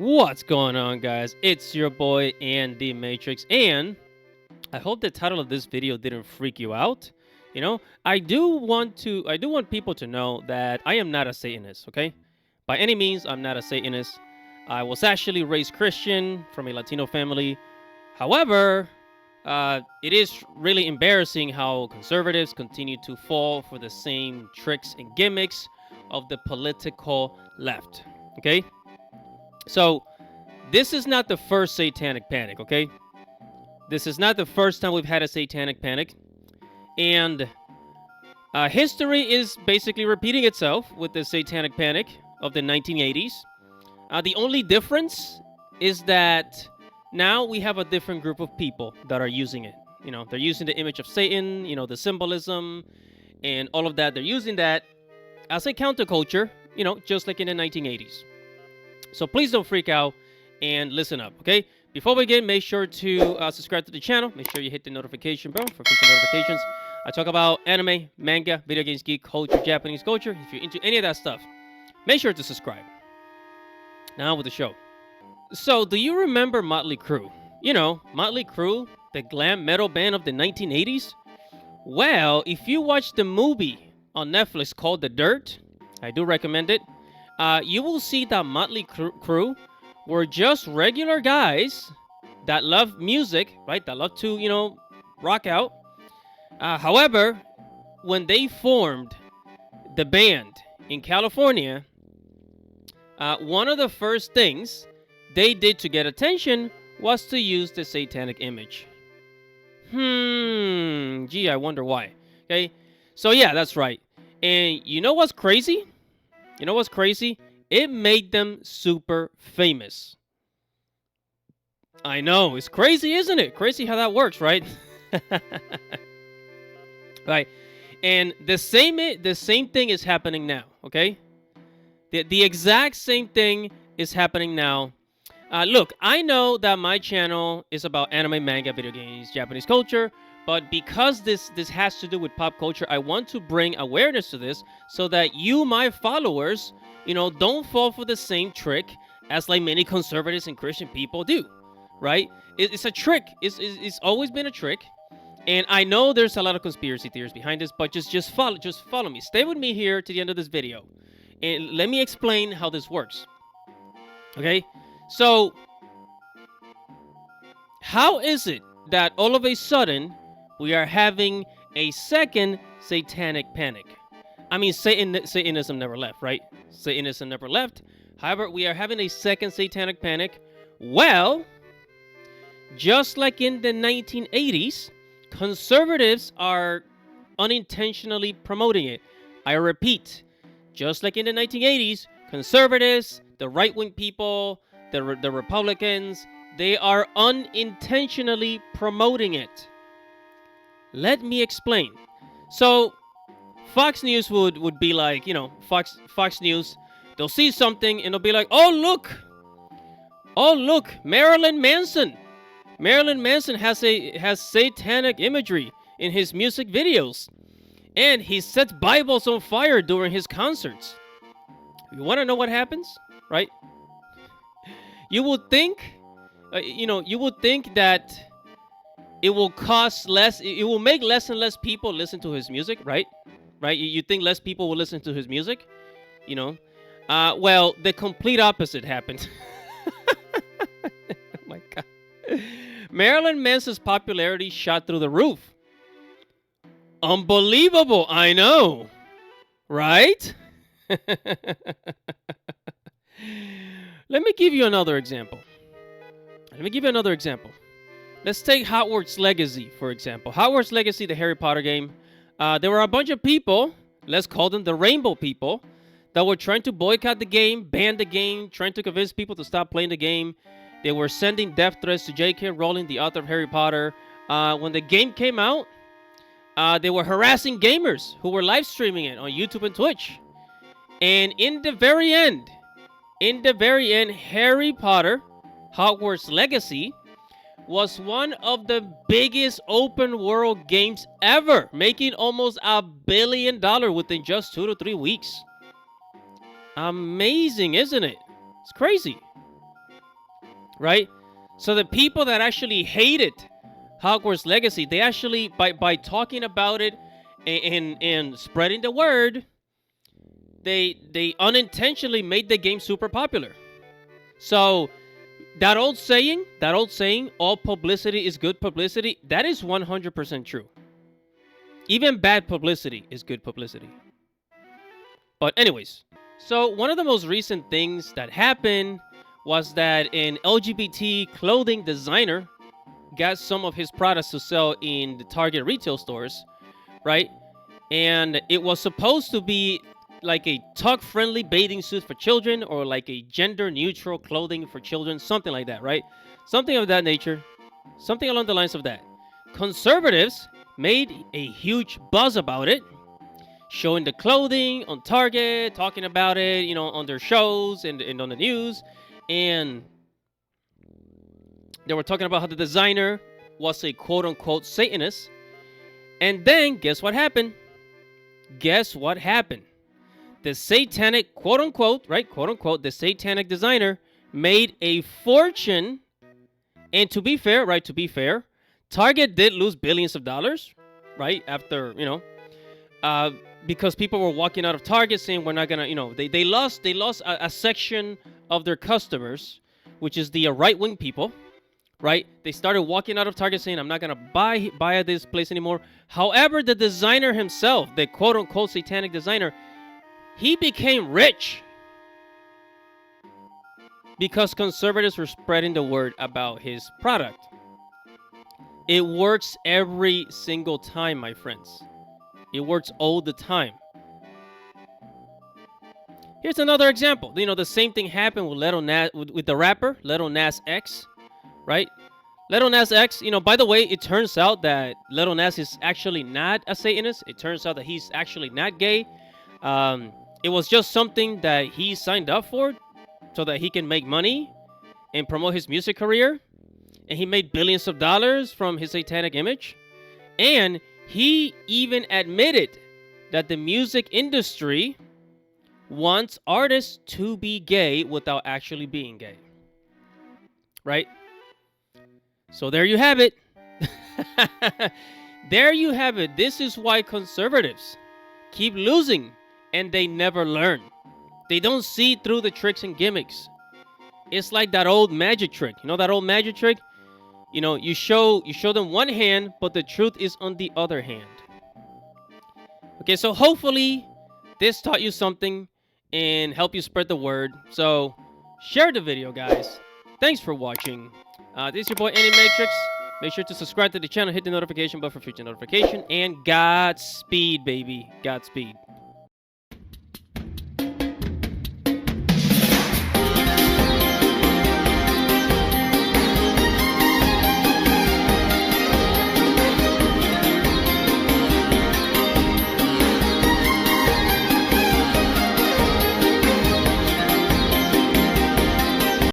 What's going on, guys? It's your boy Andy Matrix, and I hope the title of this video didn't freak you out. I do want people to know that I am not a Satanist, okay? By any means, I'm not a Satanist. I was actually raised Christian from a Latino family. However, it is really embarrassing how conservatives continue to fall for the same tricks and gimmicks of the political left, okay? So, this is not the first satanic panic, okay? This is not the first time we've had a satanic panic. And history is basically repeating itself with the satanic panic of the 1980s. The only difference is that now we have a different group of people that are using it. They're using the image of Satan, the symbolism and all of that. They're using that as a counterculture, just like in the 1980s. So please don't freak out and listen up, okay? Before we begin, make sure to subscribe to the channel. Make sure you hit the notification bell for future notifications. I talk about anime, manga, video games, geek culture, Japanese culture. If you're into any of that stuff, make sure to subscribe. Now with the show. So, do you remember Motley Crue? Motley Crue, the glam metal band of the 1980s? Well, if you watch the movie on Netflix called The Dirt, I do recommend it. You will see that Motley Crue were just regular guys that love music, right? That love to, rock out. However, when they formed the band in California, one of the first things they did to get attention was to use the satanic image. Gee, I wonder why. Okay, so yeah, that's right. And you know what's crazy? It made them super famous. I know, it's crazy, isn't it? Crazy how that works, right? Right. And the same thing is happening now, okay? The exact same thing is happening now. Look, I know that my channel is about anime, manga, video games, Japanese culture, but because this has to do with pop culture, I want to bring awareness to this so that you, my followers, don't fall for the same trick as like many conservatives and Christian people do, right? It's a trick. It's always been a trick. And I know there's a lot of conspiracy theories behind this, but just follow me. Stay with me here to the end of this video. And let me explain how this works. Okay? So, how is it that all of a sudden we are having a second satanic panic? I mean, Satanism never left, right? Satanism never left. However, we are having a second satanic panic. Well, just like in the 1980s, conservatives are unintentionally promoting it. I repeat, just like in the 1980s, conservatives, the right-wing people, the Republicans, they are unintentionally promoting it. Let me explain. So, Fox News would be like, Fox News, they'll see something and they'll be like, oh look, Marilyn Manson has satanic imagery in his music videos, and he sets Bibles on fire during his concerts. You want to know what happens, right? You would think, that it will cost less. It will make less and less people listen to his music, right? Right? You think less people will listen to his music? Well, the complete opposite happened. Oh my God. Marilyn Manson's popularity shot through the roof. Unbelievable, I know. Right? Let me give you another example. Let's take Hogwarts Legacy, for example. Hogwarts Legacy, the Harry Potter game. There were a bunch of people, let's call them the Rainbow People, that were trying to boycott the game, ban the game, trying to convince people to stop playing the game. They were sending death threats to J.K. Rowling, the author of Harry Potter. When the game came out, they were harassing gamers who were live streaming it on YouTube and Twitch. And in the very end, Harry Potter, Hogwarts Legacy, was one of the biggest open world games ever, making almost $1 billion within just 2 to 3 weeks. Amazing, isn't it? It's crazy. right? So the people that actually hated Hogwarts Legacy, they actually, by talking about it and spreading the word, they unintentionally made the game super popular. So that old saying, all publicity is good publicity, that is 100% true. Even bad publicity is good publicity. But anyways, so one of the most recent things that happened was that an LGBT clothing designer got some of his products to sell in the Target retail stores, right? And it was supposed to be like a tuck-friendly bathing suit for children, or like a gender-neutral clothing for children, something like that, right? Something of that nature, something along the lines of that. Conservatives made a huge buzz about it, showing the clothing on Target, talking about it, you know, on their shows and on the news. And they were talking about how the designer was a quote-unquote Satanist. And then, guess what happened? Guess what happened? The Satanic, quote-unquote, right, quote-unquote, the Satanic designer made a fortune. And to be fair, right, to be fair, Target did lose billions of dollars, right, after, you know, because people were walking out of Target saying we're not gonna, you know, they lost a section of their customers, which is the right-wing people, right? They started walking out of Target saying I'm not gonna buy at this place anymore. However, the designer himself, the quote-unquote Satanic designer, he became rich because conservatives were spreading the word about his product. It works every single time, my friends. It works all the time. Here's another example. You know, the same thing happened with the rapper Lil Nas X, right? Lil Nas X, you know, by the way, it turns out that Lil Nas is actually not a Satanist. It turns out that he's actually not gay. It was just something that he signed up for so that he can make money and promote his music career. And he made billions of dollars from his satanic image. And he even admitted that the music industry wants artists to be gay without actually being gay. Right? So there you have it. There you have it. This is why conservatives keep losing and they never learn. They don't see through the tricks and gimmicks. It's like that old magic trick. You know that old magic trick? You know, you show them one hand, but the truth is on the other hand. Okay, so hopefully this taught you something and help you spread the word. So share the video, guys. Thanks for watching. This is your boy Animatrix. Make sure to subscribe to the channel, hit the notification bell for future notification, and Godspeed, baby. Godspeed.